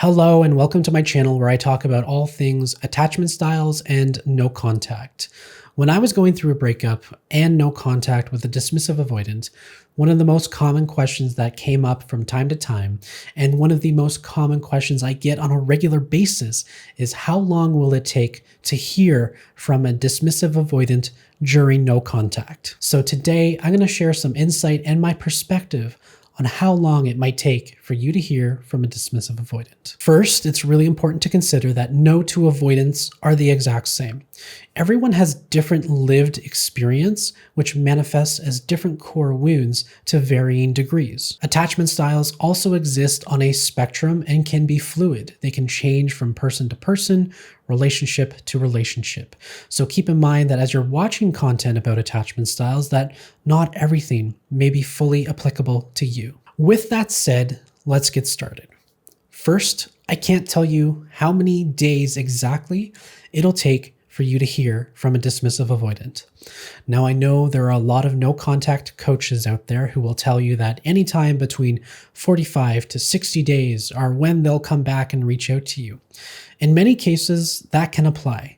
Hello and welcome to my channel where I talk about all things attachment styles and no contact. When I was going through a breakup and no contact with a dismissive avoidant, one of the most common questions that came up from time to time, and one of the most common questions I get on a regular basis, is how long will it take to hear from a dismissive avoidant during no contact? So today I'm going to share some insight and my perspective on how long it might take for you to hear from a dismissive avoidant. First, it's really important to consider that no two avoidants are the exact same. Everyone has different lived experience, which manifests as different core wounds to varying degrees. Attachment styles also exist on a spectrum and can be fluid. They can change from person to person, relationship to relationship. So keep in mind that as you're watching content about attachment styles, that not everything may be fully applicable to you. With that said, let's get started. First, I can't tell you how many days exactly it'll take for you to hear from a dismissive avoidant. Now, I know there are a lot of no contact coaches out there who will tell you that anytime between 45 to 60 days are when they'll come back and reach out to you. In many cases, that can apply,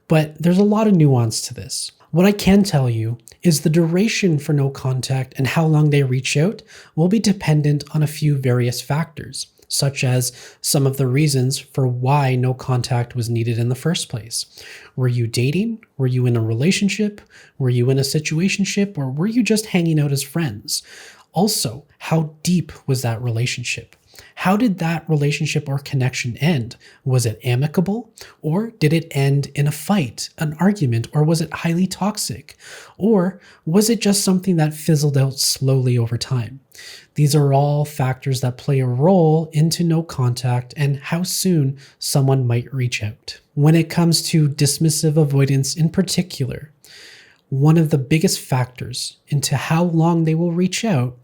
but there's a lot of nuance to this. What I can tell you is the duration for no contact and how long they reach out will be dependent on a few various factors, such as some of the reasons for why no contact was needed in the first place. Were you dating? Were you in a relationship? Were you in a situationship? Or were you just hanging out as friends? Also, how deep was that relationship? How did that relationship or connection end? Was it amicable? Or did it end in a fight, an argument, or was it highly toxic? Or was it just something that fizzled out slowly over time? These are all factors that play a role into no contact and how soon someone might reach out. When it comes to dismissive avoidance in particular, one of the biggest factors into how long they will reach out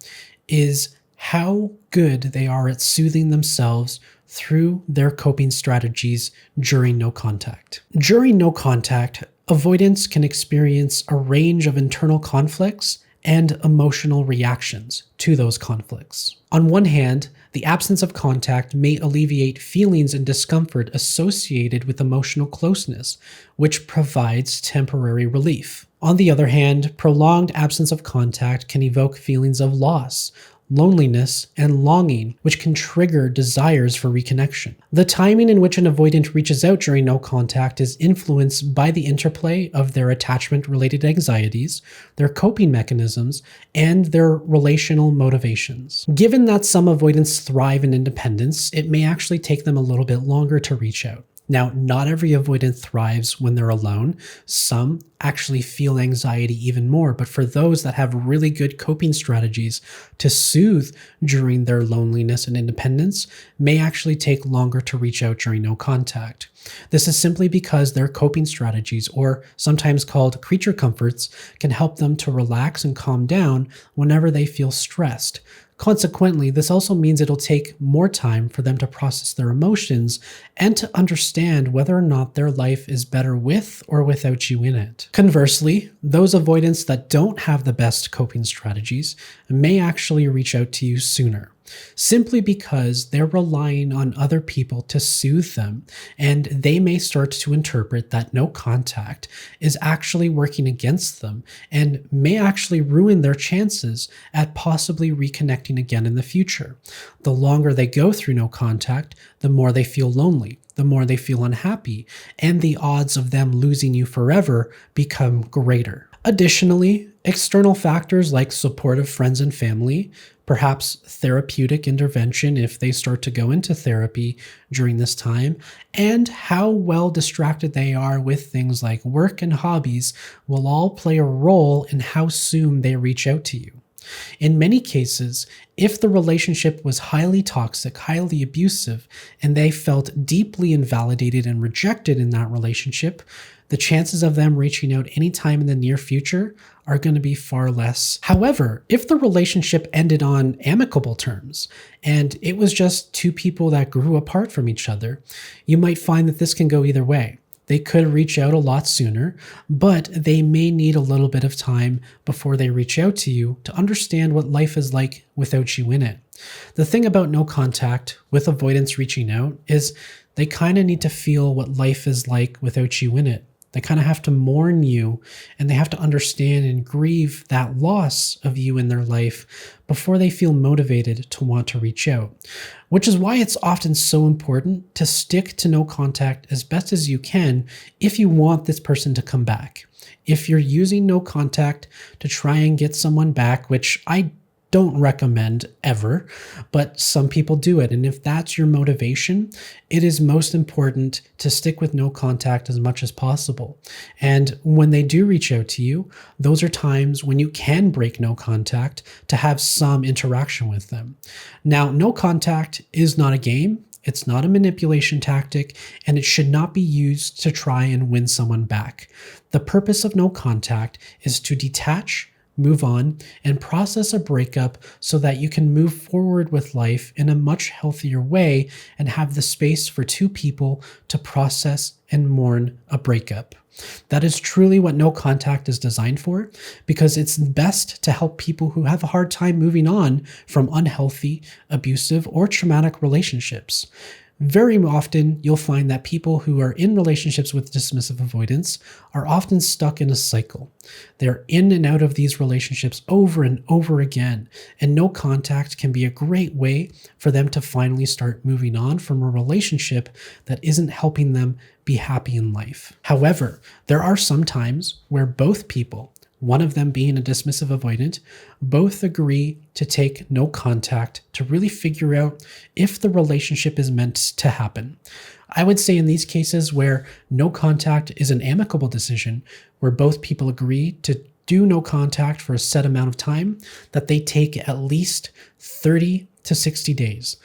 is how good they are at soothing themselves through their coping strategies during no contact. During no contact, avoidants can experience a range of internal conflicts and emotional reactions to those conflicts. On one hand, the absence of contact may alleviate feelings and discomfort associated with emotional closeness, which provides temporary relief. On the other hand, prolonged absence of contact can evoke feelings of loss, loneliness, and longing, which can trigger desires for reconnection. The timing in which an avoidant reaches out during no contact is influenced by the interplay of their attachment-related anxieties, their coping mechanisms, and their relational motivations. Given that some avoidants thrive in independence, it may actually take them a little bit longer to reach out. Now, not every avoidant thrives when they're alone. Some actually feel anxiety even more, but for those that have really good coping strategies to soothe during their loneliness and independence, may actually take longer to reach out during no contact. This is simply because their coping strategies, or sometimes called creature comforts, can help them to relax and calm down whenever they feel stressed. Consequently, this also means it'll take more time for them to process their emotions and to understand whether or not their life is better with or without you in it. Conversely, those avoidants that don't have the best coping strategies may actually reach out to you sooner, simply because they're relying on other people to soothe them, and they may start to interpret that no contact is actually working against them and may actually ruin their chances at possibly reconnecting again in the future. The longer they go through no contact, the more they feel lonely, the more they feel unhappy, and the odds of them losing you forever become greater. Additionally, external factors like supportive friends and family, perhaps therapeutic intervention if they start to go into therapy during this time, and how well distracted they are with things like work and hobbies will all play a role in how soon they reach out to you. In many cases, if the relationship was highly toxic, highly abusive, and they felt deeply invalidated and rejected in that relationship, the chances of them reaching out anytime in the near future are going to be far less. However, if the relationship ended on amicable terms and it was just two people that grew apart from each other, you might find that this can go either way. They could reach out a lot sooner, but they may need a little bit of time before they reach out to you to understand what life is like without you in it. The thing about no contact with avoidance reaching out is they kind of need to feel what life is like without you in it. They kind of have to mourn you, and they have to understand and grieve that loss of you in their life before they feel motivated to want to reach out. Which is why it's often so important to stick to no contact as best as you can if you want this person to come back. If you're using no contact to try and get someone back, which I don't recommend ever, but some people do it. And if that's your motivation, it is most important to stick with no contact as much as possible. And when they do reach out to you, those are times when you can break no contact to have some interaction with them. Now, no contact is not a game. It's not a manipulation tactic, and it should not be used to try and win someone back. The purpose of no contact is to detach, move on, and process a breakup so that you can move forward with life in a much healthier way and have the space for two people to process and mourn a breakup. That is truly what no contact is designed for, because it's best to help people who have a hard time moving on from unhealthy, abusive, or traumatic relationships. Very often, you'll find that people who are in relationships with dismissive avoidance are often stuck in a cycle. They're in and out of these relationships over and over again, and no contact can be a great way for them to finally start moving on from a relationship that isn't helping them be happy in life. However, there are some times where both people, one of them being a dismissive avoidant, both agree to take no contact to really figure out if the relationship is meant to happen. I would say in these cases where no contact is an amicable decision, where both people agree to do no contact for a set amount of time, that they take at least 30 to 60 days.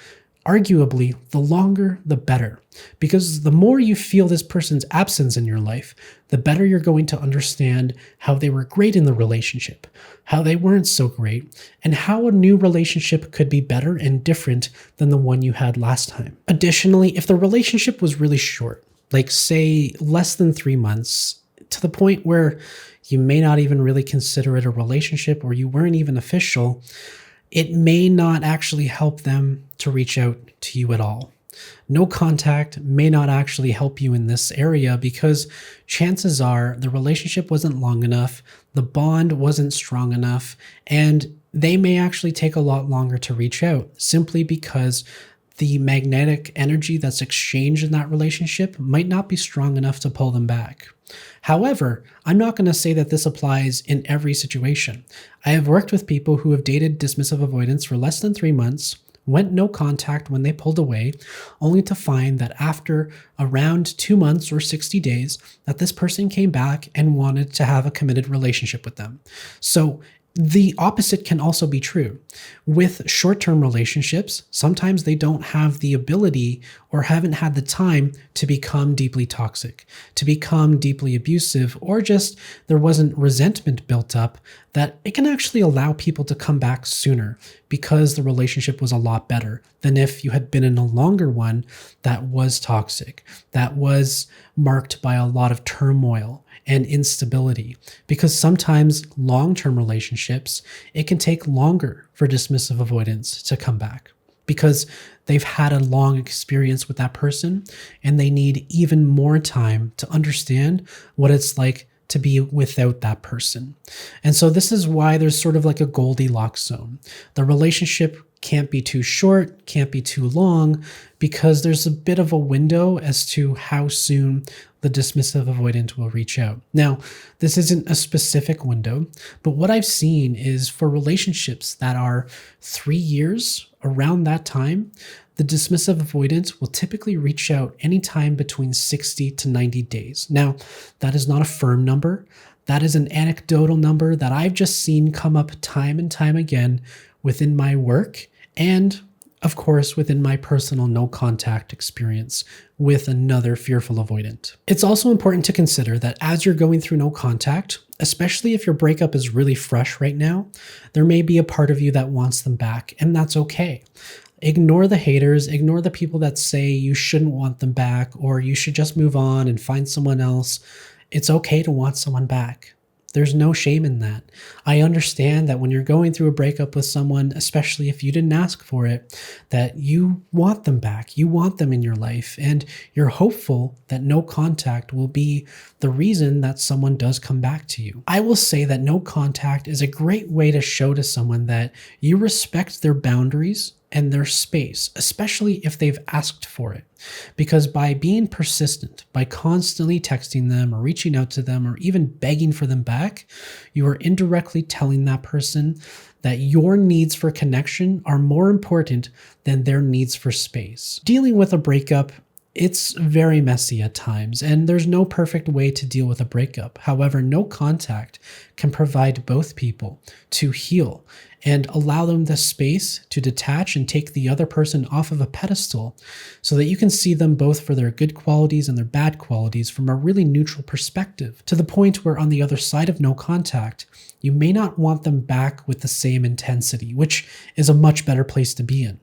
Arguably, the longer, the better, because the more you feel this person's absence in your life, the better you're going to understand how they were great in the relationship, how they weren't so great, and how a new relationship could be better and different than the one you had last time. Additionally, if the relationship was really short, like say less than 3 months, to the point where you may not even really consider it a relationship or you weren't even official, it may not actually help them to reach out to you at all. No contact may not actually help you in this area because chances are the relationship wasn't long enough, the bond wasn't strong enough, and they may actually take a lot longer to reach out simply because the magnetic energy that's exchanged in that relationship might not be strong enough to pull them back. However, I'm not going to say that this applies in every situation. I have worked with people who have dated dismissive avoidance for less than 3 months, went no contact when they pulled away, only to find that after around 2 months or 60 days, that this person came back and wanted to have a committed relationship with them. So the opposite can also be true. With short-term relationships, sometimes they don't have the ability or haven't had the time to become deeply toxic, to become deeply abusive, or just there wasn't resentment built up, that it can actually allow people to come back sooner because the relationship was a lot better than if you had been in a longer one that was toxic, that was marked by a lot of turmoil and instability, because sometimes long-term relationships, it can take longer for dismissive avoidance to come back because they've had a long experience with that person and they need even more time to understand what it's like to be without that person. And so this is why there's sort of like a Goldilocks zone. The relationship can't be too short, can't be too long, because there's a bit of a window as to how soon the dismissive avoidant will reach out. Now, this isn't a specific window, but what I've seen is for relationships that are 3 years, around that time, the dismissive avoidant will typically reach out anytime between 60 to 90 days. Now, that is not a firm number. That is an anecdotal number that I've just seen come up time and time again within my work and, of course, within my personal no contact experience with another fearful avoidant. It's also important to consider that as you're going through no contact, especially if your breakup is really fresh right now, there may be a part of you that wants them back, and that's okay. Ignore the haters, ignore the people that say you shouldn't want them back or you should just move on and find someone else. It's okay to want someone back. There's no shame in that. I understand that when you're going through a breakup with someone, especially if you didn't ask for it, that you want them back. You want them in your life, and you're hopeful that no contact will be the reason that someone does come back to you. I will say that no contact is a great way to show to someone that you respect their boundaries and their space, especially if they've asked for it. Because by being persistent, by constantly texting them or reaching out to them or even begging for them back, you are indirectly telling that person that your needs for connection are more important than their needs for space. Dealing with a breakup, it's very messy at times, and there's no perfect way to deal with a breakup. However, no contact can provide both people to heal and allow them the space to detach and take the other person off of a pedestal so that you can see them both for their good qualities and their bad qualities from a really neutral perspective, to the point where on the other side of no contact, you may not want them back with the same intensity, which is a much better place to be in.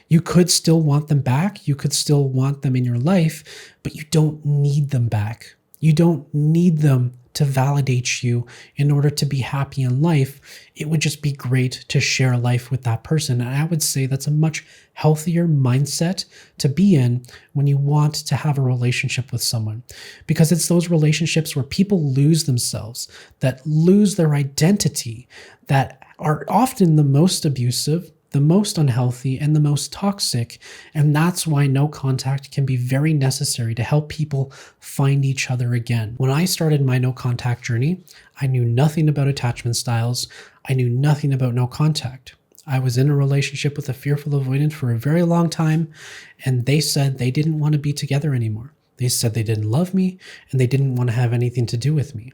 You could still want them back, you could still want them in your life, but you don't need them back. You don't need them to validate you in order to be happy in life. It would just be great to share life with that person. And I would say that's a much healthier mindset to be in when you want to have a relationship with someone, because it's those relationships where people lose themselves, that lose their identity, that are often the most abusive, the most unhealthy, and the most toxic. And that's why no contact can be very necessary to help people find each other again. When I started my no contact journey, I knew nothing about attachment styles. I knew nothing about no contact. I was in a relationship with a fearful avoidant for a very long time, and they said they didn't want to be together anymore. They said they didn't love me and they didn't want to have anything to do with me.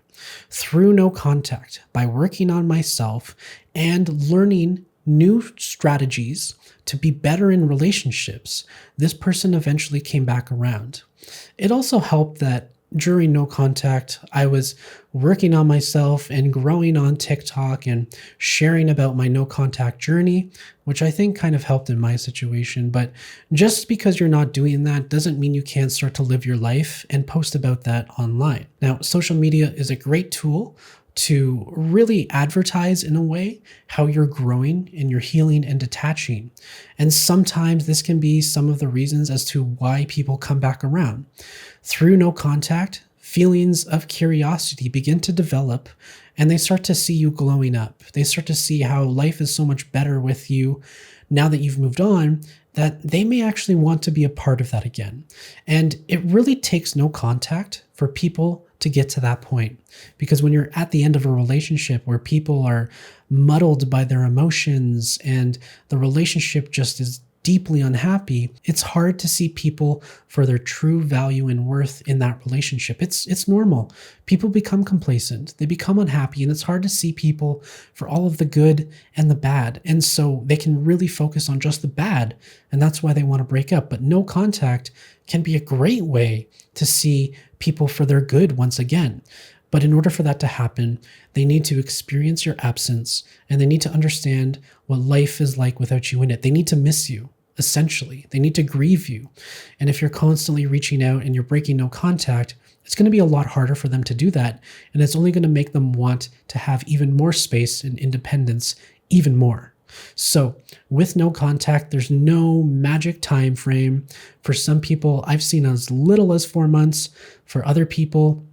Through no contact, by working on myself and learning new strategies to be better in relationships, this person eventually came back around. It also helped that during no contact, I was working on myself and growing on TikTok and sharing about my no contact journey, which I think kind of helped in my situation. But just because you're not doing that doesn't mean you can't start to live your life and post about that online. Now, social media is a great tool to really advertise in a way how you're growing and you're healing and detaching. And sometimes this can be some of the reasons as to why people come back around. Through no contact, feelings of curiosity begin to develop, and they start to see you glowing up. They start to see how life is so much better with you now that you've moved on, that they may actually want to be a part of that again. And it really takes no contact for people to get to that point. Because when you're at the end of a relationship where people are muddled by their emotions and the relationship just is deeply unhappy, it's hard to see people for their true value and worth in that relationship. It's normal. People become complacent, they become unhappy, and it's hard to see people for all of the good and the bad. And so they can really focus on just the bad, and that's why they want to break up. But no contact can be a great way to see people for their good once again. But in order for that to happen, they need to experience your absence, and they need to understand what life is like without you in it. They need to miss you, essentially. They need to grieve you. And if you're constantly reaching out and you're breaking no contact, it's going to be a lot harder for them to do that. And it's only going to make them want to have even more space and independence even more. So with no contact, there's no magic time frame. For some people, I've seen as little as 4 months. For other people,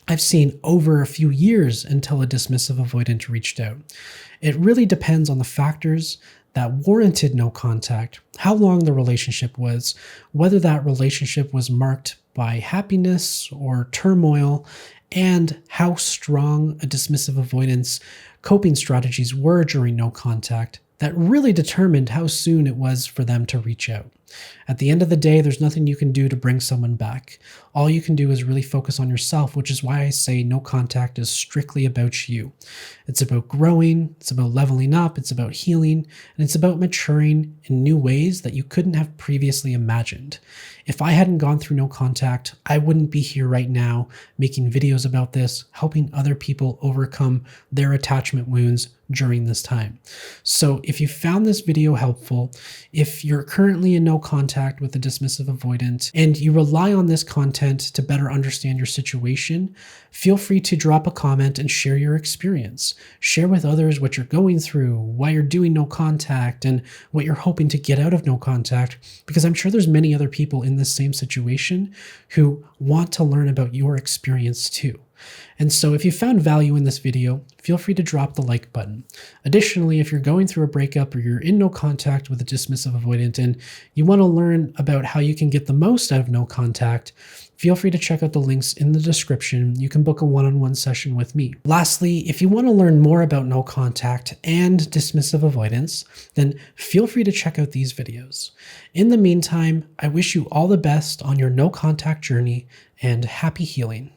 I've seen over a few years until a dismissive avoidant reached out. It really depends on the factors that warranted no contact, how long the relationship was, whether that relationship was marked by happiness or turmoil, and how strong a dismissive avoidance coping strategies were during no contact. That really determined how soon it was for them to reach out. At the end of the day, there's nothing you can do to bring someone back. All you can do is really focus on yourself, which is why I say no contact is strictly about you. It's about growing, it's about leveling up, it's about healing, and it's about maturing in new ways that you couldn't have previously imagined. If I hadn't gone through no contact, I wouldn't be here right now making videos about this, helping other people overcome their attachment wounds during this time. So if you found this video helpful, if you're currently in no contact with a dismissive avoidant and you rely on this content to better understand your situation, feel free to drop a comment and share your experience. Share with others what you're going through, why you're doing no contact, and what you're hoping to get out of no contact, because I'm sure there's many other people in this same situation who want to learn about your experience too. And so if you found value in this video, feel free to drop the like button. Additionally, if you're going through a breakup or you're in no contact with a dismissive avoidant and you want to learn about how you can get the most out of no contact, feel free to check out the links in the description. You can book a one-on-one session with me. Lastly, if you want to learn more about no contact and dismissive avoidance, then feel free to check out these videos. In the meantime, I wish you all the best on your no contact journey and happy healing.